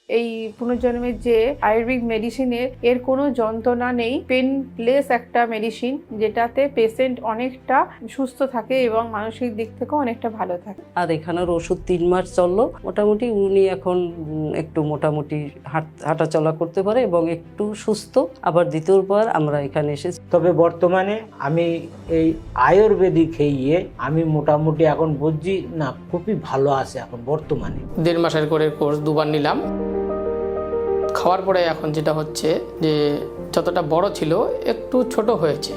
এই পুনর্জন্মের যে আয়ুর্বেদিক মেডিসিনের এর কোনো যন্ত্রণা নেই, পেনলেস একটা মেডিসিন যেটাতে পেশেন্ট অনেকটা সুস্থ থাকে এবং মানসিক দিক থেকেও অনেকটা ভালো থাকে। আর এখানের ওষুধ 3 মাস চললো, মোটামুটি উনি এখন একটু মোটামুটি হাঁটাচলা করতে পারে এবং একটু সুস্থ। আবার দ্বিতীয়বার আমরা এখানে এসেছি। তবে বর্তমানে আমি এই আয়ুর্বেদিক খেয়ে আমি মোটামুটি এখন বুঝছি না, খুবই ভালো আছে এখন বর্তমানে। 1.5 মাসের করে কোর্স 2 বার নিলাম। খাওয়ার পরে এখন যেটা হচ্ছে যে যতটা বড় ছিল একটু ছোট হয়েছে।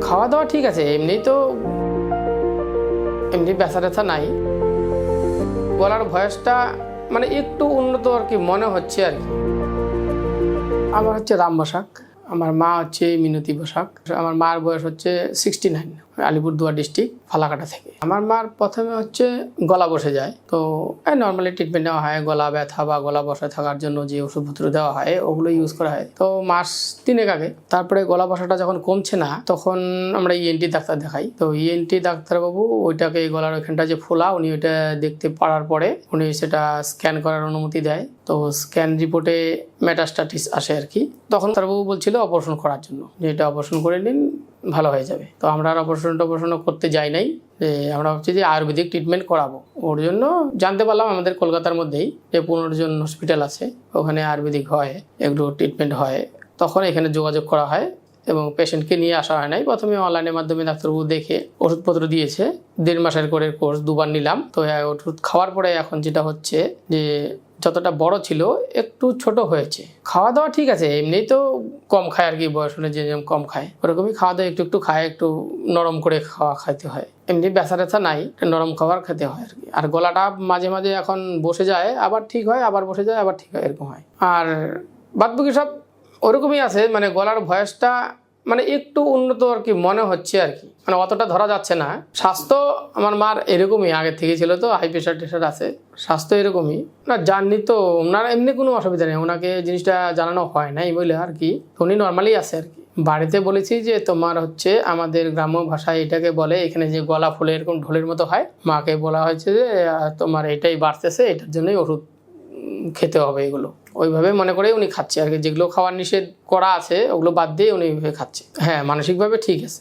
খাওয়া দাওয়া ঠিক আছে, এমনি ব্যথা ট্যাথা নাই। গলার ভয়েসটা মানে একটু উন্নত আর কি মনে হচ্ছে আর কি। আমার হচ্ছে রাম বসাক, আমার মা হচ্ছে মিনতি বসাক। আমার মার বয়স হচ্ছে 69, আলিপুরদুয়ার ডিস্ট্রিক্ট ফালাকাটা থেকে। আমার মার প্রথমে হচ্ছে গলা বসে যায়, তো নর্মালি ট্রিটমেন্ট নেওয়া হয়। গলা ব্যথা বা গলা বসে থাকার জন্য যে ওষুধপত্র দেওয়া হয় ওগুলো ইউজ করা হয়। তো মাস 3 আগে তারপরে গলা বসাটা যখন কমছে না, তখন আমরা ইএনটি ডাক্তার দেখাই। তো ইএনটি ডাক্তারবাবু ওইটাকে গলার ওইখানটা যে ফোলা, উনি ওইটা দেখতে পারার পরে উনি সেটা স্ক্যান করার অনুমতি দেয়। তো স্ক্যান রিপোর্টে মেটাস্টাটিস আসে আর কি। তখন ডাক্তারবাবু বলছিল অপারেশন করার জন্য, যে এটা অপারেশন করে নিন, ভালো হয়ে যাবে। তো আমরা আর অপারেশন করতে যাই নাই, যে আমরা ভাবছি যে আয়ুর্বেদিক ট্রিটমেন্ট করাবো। ওর জন্য জানতে পারলাম আমাদের কলকাতার মধ্যেই যে পুনর্জন হসপিটাল আছে, ওখানে আয়ুর্বেদিক হয়, এগুলো ট্রিটমেন্ট হয়। তখন এখানে যোগাযোগ করা হয় এবং পেশেন্টকে নিয়ে আসা হয় নাই। প্রথমে অনলাইনের মাধ্যমে ডাক্তারবাবু দেখে ওষুধপত্র দিয়েছে। 1.5 মাসের করে কোর্স 2 বার নিলাম। তো ওষুধ খাওয়ার পরে এখন যেটা হচ্ছে যে যতটা বড় ছিল একটু ছোট হয়েছে। খাওয়া দাওয়া ঠিক আছে, এমনি তো কম খায় আর কি, বয়স হলে যে যেমন কম খায় ওরকমই খাওয়া দাওয়া একটু খায়, একটু নরম করে খাইতে হয়। এমনি ব্যথা ট্যাথা নাই, নরম খাবার খেতে হয় আর কি। আর গলাটা মাঝে মাঝে এখন বসে যায়, আবার ঠিক হয়, আবার বসে যায়, আবার ঠিক হয়, এরকম হয়। আর বাদবাকি সব ওরকমই আছে, মানে গলার ভয়েসটা মানে একটু উন্নত আর কি মনে হচ্ছে আর কি, মানে অতটা ধরা যাচ্ছে না। স্বাস্থ্য আমার মার এরকমই আগে থেকে ছিল, তো হাই প্রেশার আছে, স্বাস্থ্য এরকমই না। জাননি তো ওনার এমনি কোনো অসুবিধা নেই, ওনাকে জিনিসটা জানানো হয় নাই বলে আর কি। উনি নর্মালি আছে আর কি। বাড়িতে বলেছি যে তোমার হচ্ছে আমাদের গ্রাম্য ভাষায় এটাকে বলে, এখানে যে গলা ফুলে এরকম ঢোলের মতো হয়, মাকে বলা হয়েছে যে তোমার এটাই বাড়তেছে, এটার জন্যই ওষুধ খেতে হবে। এগুলো ওইভাবে মনে করে উনি খাচ্ছে আর কি। যেগুলো খাওয়ার নিষেধ করা আছে ওগুলো বাদ দিয়ে উনি ওইভাবে খাচ্ছে। হ্যাঁ, মানসিকভাবে ঠিক আছে।